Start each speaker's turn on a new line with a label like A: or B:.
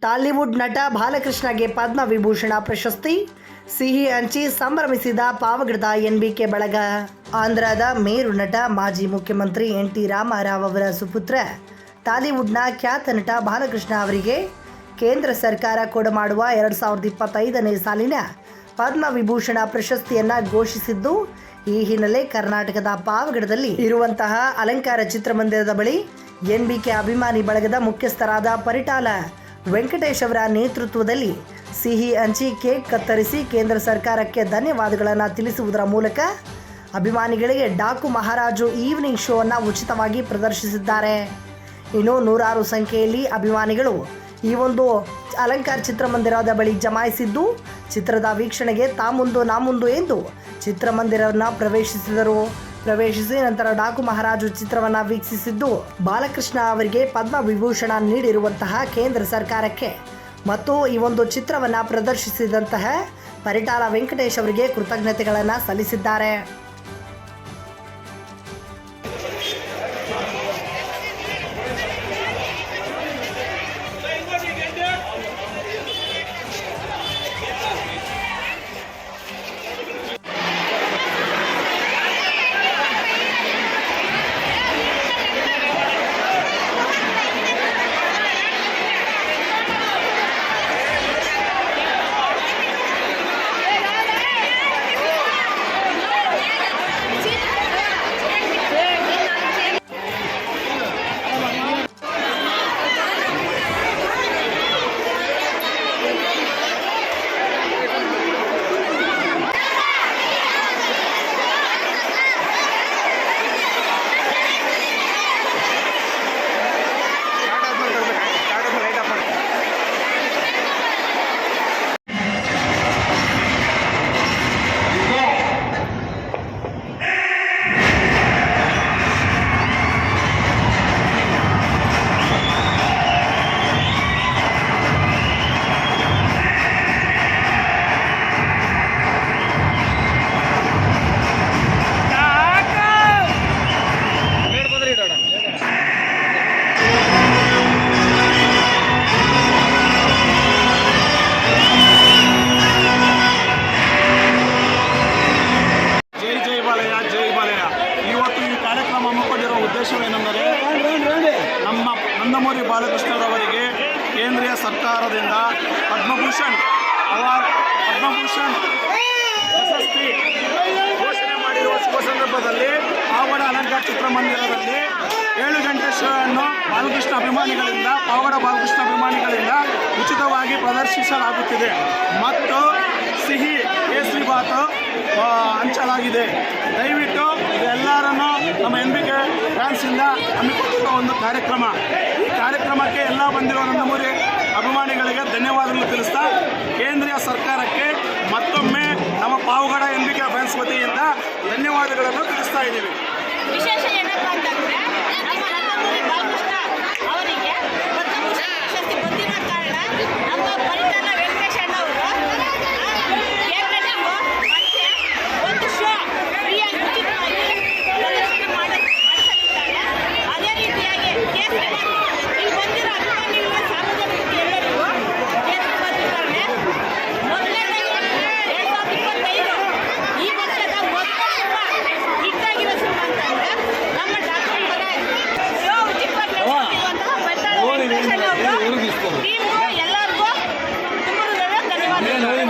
A: Tollywood ನಟ ಬಾಲಕೃಷ್ಣಗೆ ಪದ್ಮವಿಭೂಷಣ ಪ್ರಶಸ್ತಿ ಸಿಹಿ ಹಂಚಿ ಸಂಭ್ರಮಿಸಿದ ಪಾವಗಡದ ಎನ್ಬಿಕೆ ಬಳಗ. ಆಂಧ್ರದ ಮೇರು ನಟ ಮಾಜಿ ಮುಖ್ಯಮಂತ್ರಿ ಎನ್.ಟಿ. ರಾಮರಾವ್ ಅವರ ಸುಪುತ್ರ ಟಾಲಿವುಡ್ನ ಖ್ಯಾತ ನಟ ಬಾಲಕೃಷ್ಣ ಅವರಿಗೆ ಕೇಂದ್ರ ಸರ್ಕಾರ ಕೊಡಮಾಡುವ 2025ನೇ ಸಾಲಿನ ಪದ್ಮವಿಭೂಷಣ ಪ್ರಶಸ್ತಿಯನ್ನು ಘೋಷಿಸಿದ್ದು, ಈ ಹಿನ್ನೆಲೆ ಕರ್ನಾಟಕದ ಪಾವಗಡದಲ್ಲಿ ಇರುವಂತಹ ಅಲಂಕಾರ ಚಿತ್ರಮಂದಿರದ ಬಳಿ ಎನ್ಬಿಕೆ ಅಭಿಮಾನಿ ಬಳಗದ ಮುಖ್ಯಸ್ಥರಾದ ಪರಿಟಾಲ ವೆಂಕಟೇಶ್ ಅವರ ನೇತೃತ್ವದಲ್ಲಿ ಸಿಹಿ ಹಂಚಿ ಕೇಕ್ ಕತ್ತರಿಸಿ ಕೇಂದ್ರ ಸರ್ಕಾರಕ್ಕೆ ಧನ್ಯವಾದಗಳನ್ನು ತಿಳಿಸುವುದರ ಮೂಲಕ ಅಭಿಮಾನಿಗಳಿಗೆ ಡಾಕು ಮಹಾರಾಜು ಈವ್ನಿಂಗ್ ಶೋ ಅನ್ನು ಉಚಿತವಾಗಿ ಪ್ರದರ್ಶಿಸಿದ್ದಾರೆ. ಇನ್ನು ನೂರಾರು ಸಂಖ್ಯೆಯಲ್ಲಿ ಅಭಿಮಾನಿಗಳು ಈ ಒಂದು ಅಲಂಕಾರ ಚಿತ್ರಮಂದಿರದ ಬಳಿ ಜಮಾಯಿಸಿದ್ದು, ಚಿತ್ರದ ವೀಕ್ಷಣೆಗೆ ತಾ ಮುಂದು ನಾ ಮುಂದು ಎಂದು ಚಿತ್ರಮಂದಿರವನ್ನು ಪ್ರವೇಶಿಸಿ ನಂತರ ಡಾಕು ಮಹಾರಾಜು ಚಿತ್ರವನ್ನು ವೀಕ್ಷಿಸಿದ್ದು, ಬಾಲಕೃಷ್ಣ ಅವರಿಗೆ ಪದ್ಮವಿಭೂಷಣ ನೀಡಿರುವಂತಹ ಕೇಂದ್ರ ಸರ್ಕಾರಕ್ಕೆ ಮತ್ತು ಈ ಒಂದು ಚಿತ್ರವನ್ನು ಪ್ರದರ್ಶಿಸಿದಂತಹ ಪರಿಟಾಲ ವೆಂಕಟೇಶ್ ಅವರಿಗೆ ಕೃತಜ್ಞತೆಗಳನ್ನು ಸಲ್ಲಿಸಿದ್ದಾರೆ.
B: ಉದ್ದೇಶವೇನೆಂದರೆ ನಮ್ಮ ನಂದಮೂರಿ ಬಾಲಕೃಷ್ಣರವರಿಗೆ ಕೇಂದ್ರೀಯ ಸರ್ಕಾರದಿಂದ ಪದ್ಮಭೂಷಣ್ ಪ್ರಶಸ್ತಿ ಘೋಷಣೆ ಮಾಡಿರುವ ಶುಭ ಸಂದರ್ಭದಲ್ಲಿ ಪಾವಗಡ ಅಲಂಕಾರ ಚಿತ್ರಮಂದಿರದಲ್ಲಿ 7 ಗಂಟೆ ಶೋ ಅನ್ನು ಪಾವಗಡ ಬಾಲಕೃಷ್ಣ ಅಭಿಮಾನಿಗಳಿಂದ ಉಚಿತವಾಗಿ ಪ್ರದರ್ಶಿಸಲಾಗುತ್ತಿದೆ ಮತ್ತು ಸಿಹಿ ಕೇಸರಿ ಬಾತ್ ಹಂಚಲಾಗಿದೆ. ದಯವಿಟ್ಟು ಎಲ್ಲರನ್ನು ನಮ್ಮ ಎನ್ಬಿಕೆ ಫ್ಯಾನ್ಸಿಂದ ಹಮ್ಮಿಕೊಂಡಿರುವ ಒಂದು ಕಾರ್ಯಕ್ರಮ. ಈ ಕಾರ್ಯಕ್ರಮಕ್ಕೆ ಎಲ್ಲ ಬಂದಿರುವ ನಂದಮೂರಿ ಅಭಿಮಾನಿಗಳಿಗೆ ಧನ್ಯವಾದಗಳು ತಿಳಿಸ್ತಾ, ಕೇಂದ್ರೀಯ ಸರ್ಕಾರಕ್ಕೆ ಮತ್ತೊಮ್ಮೆ ನಮ್ಮ ಪಾವಗಡ ಎನ್ಬಿಕೆ ಫ್ಯಾನ್ಸ್ ವತಿಯಿಂದ ಧನ್ಯವಾದಗಳನ್ನು ತಿಳಿಸ್ತಾ ಇದ್ದೀವಿ.
C: ವಿಶೇಷ ಏನಪ್ಪ ಅಂತಂದ್ರೆ ನಮ್ಮ ನಂದಮೂರಿ ಬಾಲಕೃಷ್ಣ ಅವರಿಗೆ ಪದ್ಮಭೂಷಣ ಪ್ರಶಸ್ತಿ ಬಂದಿರೋ ಕಾರಣ ನಮ್ಮ ಪರಿಟಾಲ ವೆಂಕಟೇಶ್ ಅಣ್ಣವರು ಒಂದು ಶೋ ಫ್ರೀಯಾಗಿ ಉಚಿತವಾಗಿ ಪ್ರದರ್ಶನ ಮಾಡಿಸಲಿದ್ದಾರೆ. ಅದೇ ರೀತಿಯಾಗಿ ಕೇಸರಿ ಇಲ್ಲಿ ಬಂದಿರೋ ಅಭಿಮಾನಿಗಳ ಸಾರ್ವಜನಿಕರಿಗೆ ಎಲ್ಲರಿಗೂ ಕೇಸರಿ ಬಂದಿದ್ದಾರೆ. ಮೊದಲನೇದಾಗಿ 2025 ಈ ವರ್ಷದ ಮೊದಲ ಹಿಟ್ಟಾಗಿರೋ ಶೋ ಅಂತಂದ್ರೆ ನಮ್ಮ ಡಾಕ್ಟರ್ ಶೋ ಉಚಿತವಾಗಿ ನಡೆಸುತ್ತಿರುವಂತಹ ಪರಿಟಾಲ ವೆಂಕಟೇಶ್ ಅವರು ಟೀಮ್ಗೂ ಎಲ್ಲರಿಗೂ ತುಂಬ ಧನ್ಯವಾದಗಳು.